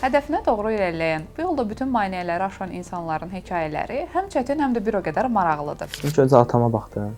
Hədəfinə doğru irəliləyən, bu yolda bütün maneələri aşan insanların hekayələri həm çətin, həm də bir o qədər maraqlıdır. İlk öncə atama baxdım.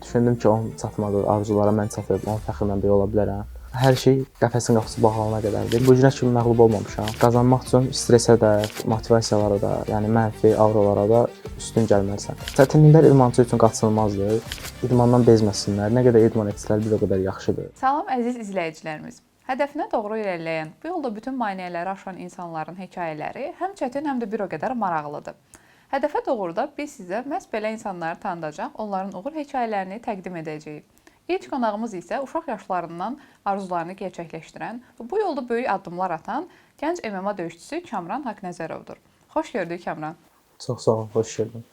Düşündüm ki, onun çatmadı, arzulara mən çatıb, onun fəxrlə bir ola bilərəm. Hər şey qəfəsin qapısı bağlanana qədərdir. Bu günə kimi məğlub olmamışam. Qazanmaq üçün stressə də, motivasiyalara da, yəni mənfi auralara da üstün gəlməlisən. Çətinliklər idmançı üçün qaçınılmazdır. İdmandan bezməsinlər. Nə qədər idman etsələr bir o qədər yaxşıdır. Salam əziz izləyicilərimiz. Hədəfinə doğru irəliləyən, bu yolda bütün maneələri aşan insanların hekayələri həm çətin, həm də bir o qədər maraqlıdır. Hədəfə doğru da biz sizə məhz belə insanları tanıdacaq, onların uğur hekayələrini təqdim edəcəyik. İlk qonağımız isə uşaq yaşlarından arzularını gerçəkləşdirən, bu yolda böyük addımlar atan gənc MMA döyüşçüsü Kamran Haqnəzərovdur. Xoş gördük Kamran. Çox sağ ol, xoş gəldin.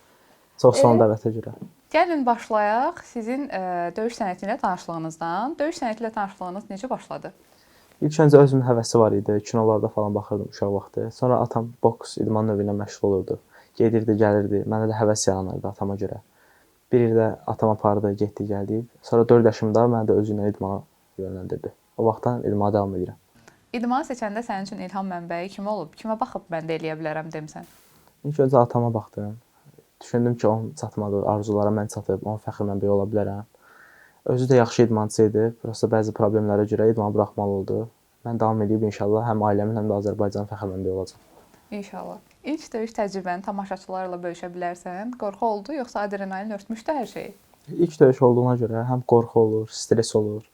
Çox sağ ol dəvətə görə. Gəlin başlayaq sizin döyüş sənəti ilə tanışlığınızdan. Döyüş sənəti ilə tanışlığınız necə başladı? İlk öncə özümün həvəsi var idi. Kinolarda falan baxırdım uşaq vaxtı. Sonra atam boks idman növü ilə məşğul olurdu. Gedirdi, gəlirdi. Mənə də həvəs yaranırdı atama görə. Bir ildə atam apardı, getdi, gəldi. Sonra 4 yaşımda məni də özü ilə idmana yönləndirdi. O vaxtdan idmana davam edirəm. İdmanı seçəndə sənin üçün ilham mənbəyi kim olub? Kimə baxıb mən də eləyə bilərəm demisən? İlk öncə atama baxdım. Düşündüm ki, onun çatmadı, arzulara mən çatıb, onun fəxrlə bir ola bilərəm. Özü də yaxşı idmançı idi. Prosta bəzi problemlərə görə idmanı buraxmalı oldu. Mən davam edib inşallah həm ailəmin, həm də Azərbaycanın fəxrlə bir olacaq. İnşallah. İlk döyüş təcrübəni tamaşaçılarla bölüşə bilərsən. Qorxu oldu, yoxsa adrenalin örtmüşdü hər şeyi? İlk döyüş olduğuna görə həm qorxu olur, stres olur.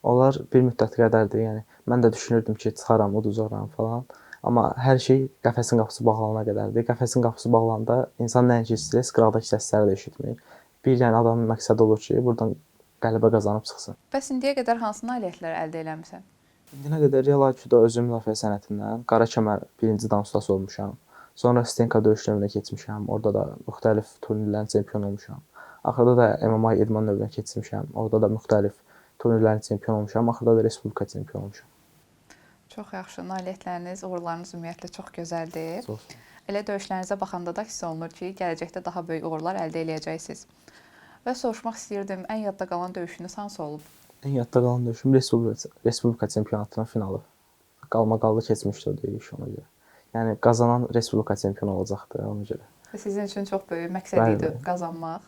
Onlar bir müddət qədərdir. Yəni mən də düşünürdüm ki, çıxaram, uduzaram falan. Amma hər şey qəfəsin qapısı bağlanana qədərdir. Qəfəsin qapısı bağlananda insan nəinki stres, qıraqdakı səsləri də eşitmir. Bir yəni adamın məqsədi olur ki, buradan qələbə qazanıb çıxsın. Bəs indiyə qədər hansı nailiyyətlər əldə eləmisən? İndiyənə qədər Real IQ-da özüm müdafiə sənətindən qara kəmər birinci dan ustası olmuşam. Sonra Stenka döyüş növünə keçmişəm. Orada da müxtəlif turnirlərin çempionu olmuşam. Axırda da MMA idman növünə keçmişəm. Orada da müxtəlif turnirlərin çempionu olmuşam. Axırda da respublika çempionu olmuşam. Çox yaxşı. Nailiyyətləriniz, uğurlarınız ümumiyyətlə çox gözəldir. Çox. Elə döyüşlərinizə baxanda da hiss olunur ki, gələcəkdə daha böyük uğurlar əldə edəcəksiniz. Və soruşmaq istəyirdim, ən yadda qalan döyüşünüz hansı olub? Ən yadda qalan döyüşüm respublika çempionatının finalı. Qalmaqallı keçmişdi o döyüş ona görə. Yəni qazanan respublika çempionu olacaqdı ona görə. Sizin üçün çox böyük məqsəd idi qazanmaq.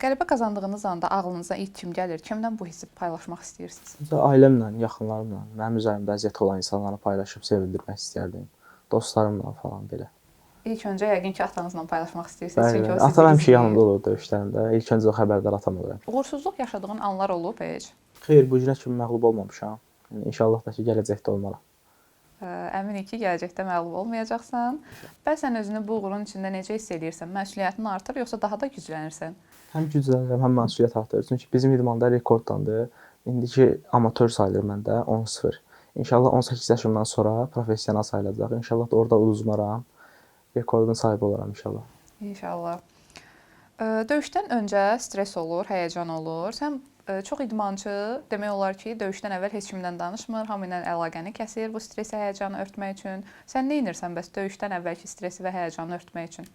Qələbə qazandığınız anda ağlınıza ilk kim gəlir? Kimdən bu hissi paylaşmaq istəyirsiniz? Ailəmlə, yaxınlarımla, mənim üzərimdə əziyyəti olan insanlara paylaşıb sevindirmək istərdim. Dostlarımla falan belə. İlk öncə yəqin ki, atanızla paylaşmaq istəyirsiniz. Çünki o atam həmişə yanımda olur döyüşlərində. İlk öncə o xəbərdar atam oluram. Uğursuzluq yaşadığın anlar olub heç? Xeyr, bu günə kimi məğlub olmamışam. Yəni inşallah da ki, gələcəkdə olmaram. Əminik ki, gələcəkdə məğlub olmayacaqsan. Bəs sən özünü bu uğurun içində necə hiss edirsən? Məsuliyyətin artır, yoxsa daha da güclənirsən? Həm güclənirəm, həm məsuliyyət artır. Çünki bizim idmanda rekorddandır. İndiki amatör sayılır məndə 10-0. İnşallah 18 yaşımdan sonra professional sayılacaq. İnşallah da orada uduzmaram. Rekordun sahibi olaram inşallah. İnşallah. Döyüşdən öncə stres olur, həyəcan olur. Sən çox idmançı demək olar ki, döyüşdən əvvəl heç kimdən danışmır, hamı ilə əlaqəni kəsir bu stresi, həyəcanı örtmək üçün. Sən nə edirsən bəs döyüşdən əvvəlki stresi və həyəcanı örtmək üçün?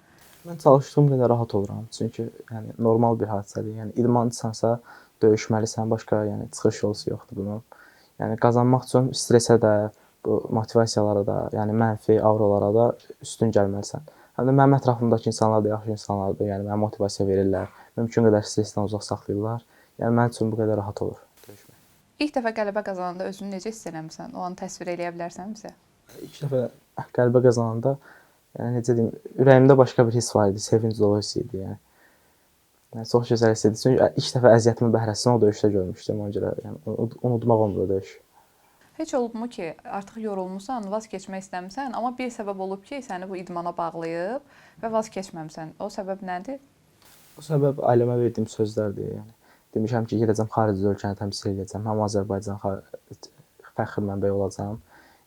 Mən çalışdığım qədər rahat oluram. Çünki yəni normal bir hadisədir. Yəni idmançısansa döyüşməlisən, başqa yəni çıxış yolu yoxdur bunun. Yəni qazanmaq üçün stresə də, bu motivasiyalara da, yəni mənfi auralara da üstün gəlməlisən. Həm də mənim ətrafımdakı insanlar da yaxşı insanlardır. Yəni mənə motivasiya verirlər. Mümkün qədər stressdən uzaq saxlayırlar. Yəni mənim üçün bu qədər rahat olur döyüşmək. İlk dəfə qələbə qazananda özünü necə hiss etmisən? O an təsvir eləyə bilərsən bizə? İlk dəfə qələbə qazananda, yəni necə deyim, ürəyimdə başqa bir hiss var idi, sevinc dolu hiss idi yəni. Yəni çox gözəl hiss idi. Çünki ilk dəfə əziyyətimin bəhrəsini o döyüşdə görmüşdüm. Ona görə yəni unutmaq olmur o döyüş. Heç olubmu ki, artıq yorulmusan, vaz keçmək istəmirsən, amma bir səbəb olub ki, səni bu idmana bağlayıb və vaz keçməmisən. O səbəb nədir? O səbəb ailəmə verdiyim sözlərdir. Yəni demişəm ki, gedəcəm xarici ölkəni təmsil edəcəm, həm Azərbaycan fəxr mənbəyi olacağam.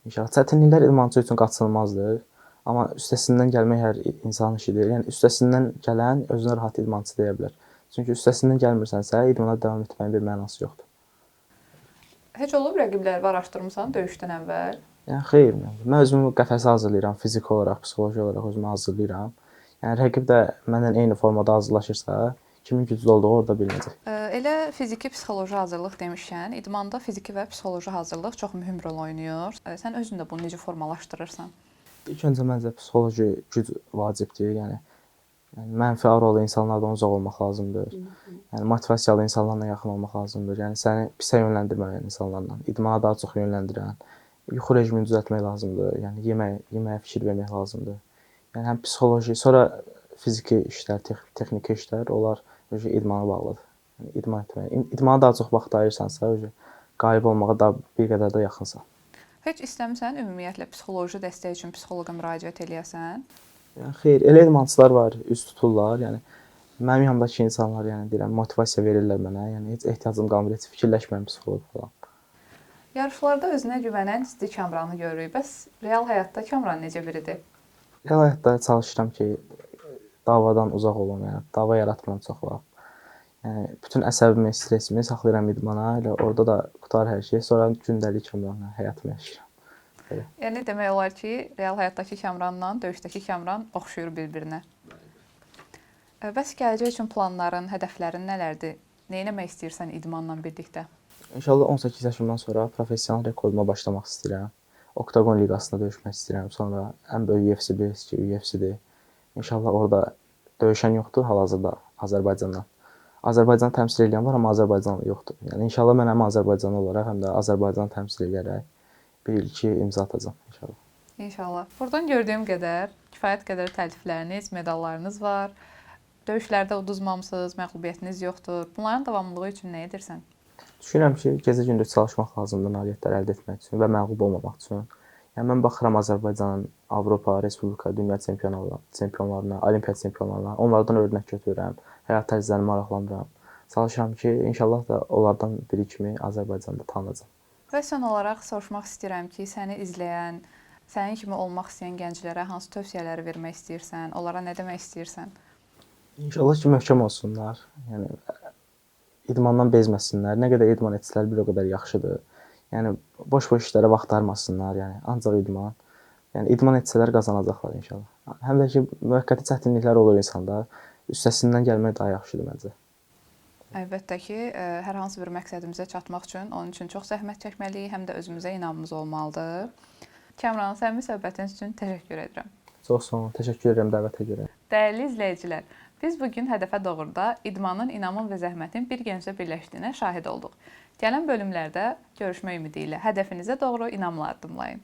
İnşallah çətinliklər idmançı üçün qaçınılmazdır, amma üstəsindən gəlmək hər insan işidir. Yəni üstəsindən gələn özünə rahat idmançı deyə bilər. Çünki üstəsindən gəlmirsənsə, idmana davam etməyin bir mənası yoxdur. Heç olub rəqibləri araşdırmısan döyüşdən əvvəl? Yəni xeyr, mən özümü qəfəsə hazırlayıram, fiziki olaraq, psixoloji olaraq özümü hazırlayıram. Yəni rəqib də məndən eyni formada hazırlaşırsa, kimin güclü olduğu orada bilinəcək. Elə fiziki, psixoloji hazırlıq demişkən, idmanda fiziki və psixoloji hazırlıq çox mühüm rol oynayır. Sən özün də bunu necə formalaşdırırsan? İlk öncə məncə psixoloji güc vacibdir. Yəni mənfi auralı insanlardan uzaq olmaq lazımdır. Yəni motivasiyalı insanlarla yaxın olmaq lazımdır. Yəni səni pisə yönləndirməyən insanlarla, idmana daha çox yönləndirən, yuxu rejimini düzəltmək lazımdır. Yəni yeməyə fikir vermək lazımdır. Yəni həm psixoloji, sonra fiziki işlər, texniki işlər, onlar idmana bağlıdır. Yəni idman etməyə. İdmana daha çox vaxt ayırsansa, qalib olmağa da bir qədər də yaxınsan. Heç istəmirsən ümumiyyətlə psixoloji dəstək üçün psixoloqa müraciət eləyəsən? Yəni xeyr, elə idmançılar var, üz tuturlar. Yəni mənim yanımdakı insanlar, yəni deyirəm, motivasiya verirlər mənə. Yəni heç ehtiyacım qalmır, heç fikirləşmirəm psixoloq falan. Yarışlarda özünə güvənən ciddi Kamranı görürük. Bəs real həyatda Kamran necə biridir? Real həyatda çalışıram ki, davadan uzaq olum, yəni dava yaratmıram çox vaxt. Yəni bütün əsəbimi, stressimi saxlayıram idmana, elə orada da qutar hər şey. Sonra gündəlik Kamranla həyatımı yaşayıram. Yəni demək olar ki, real həyatdakı Kamranla döyüşdəki Kamran oxşuyur bir-birinə. Bəs gələcək üçün planların, hədəflərin nələrdir? Nə etmək istəyirsən idmanla birlikdə? İnşallah 18 yaşımdan sonra professional rekorduma başlamaq istəyirəm. Oktagon liqasında döyüşmək istəyirəm. Sonra ən böyük UFC bilirsiz ki, UFC-dir. İnşallah orada döyüşən yoxdur hal-hazırda Azərbaycandan. Azərbaycanı təmsil edən var, amma Azərbaycanlı yoxdur. Yəni inşallah mən həm Azərbaycanlı olaraq, həm də Azərbaycanı təmsil edərək bir ilki imza atacağam inşallah. İnşallah. Buradan gördüyüm qədər kifayət qədər təltifləriniz, medallarınız var. Döyüşlərdə uduzmamısınız, məğlubiyyətiniz yoxdur. Bunların davamlılığı üçün nə edirsən? Düşünürəm ki, gecə-gündüz çalışmaq lazımdır nailiyyətlər əldə etmək üçün və məğlub olmamaq üçün. Yəni mən baxıram Azərbaycanın Avropa, Respublika, dünya çempionlarına, olimpiya çempionlarına, onlardan örnək götürürəm, həyat tərzlərini maraqlanıram. Çalışıram ki, inşallah da onlardan biri kimi Azərbaycanda tanınacam. Və son olaraq soruşmaq istəyirəm ki, səni izləyən, sənin kimi olmaq istəyən gənclərə hansı tövsiyələri vermək istəyirsən, onlara nə demək istəyirsən? İnşallah ki, möhkəm olsunlar. Yəni idmandan bezməsinlər. Nə qədər idman etsələr bir o qədər yaxşıdır. Yəni boş-boş işlərə vaxt ayırmasınlar. Yəni ancaq idman. Yəni idman etsələr qazanacaqlar inşallah. Həm də ki, müvəqqəti çətinliklər olur insanda. Üstəsindən gəlmək daha yaxşıdır məncə. Əlbəttə ki, hər hansı bir məqsədimizə çatmaq üçün onun üçün çox zəhmət çəkməliyik, həm də özümüzə inamımız olmalıdır. Kamran, sənin söhbətin üçün təşəkkür edirəm. Çox sağ olun. Təşəkkür edirəm dəvətə görə. Dəyərli izləyicilər, biz bugün Hədəfə Doğruda idmanın, inamın və zəhmətin bir gənclə birləşdiyinə şahid olduq. Gələn bölümlərdə görüşmək ümidi ilə hədəfinizə doğru inamla addımlayın.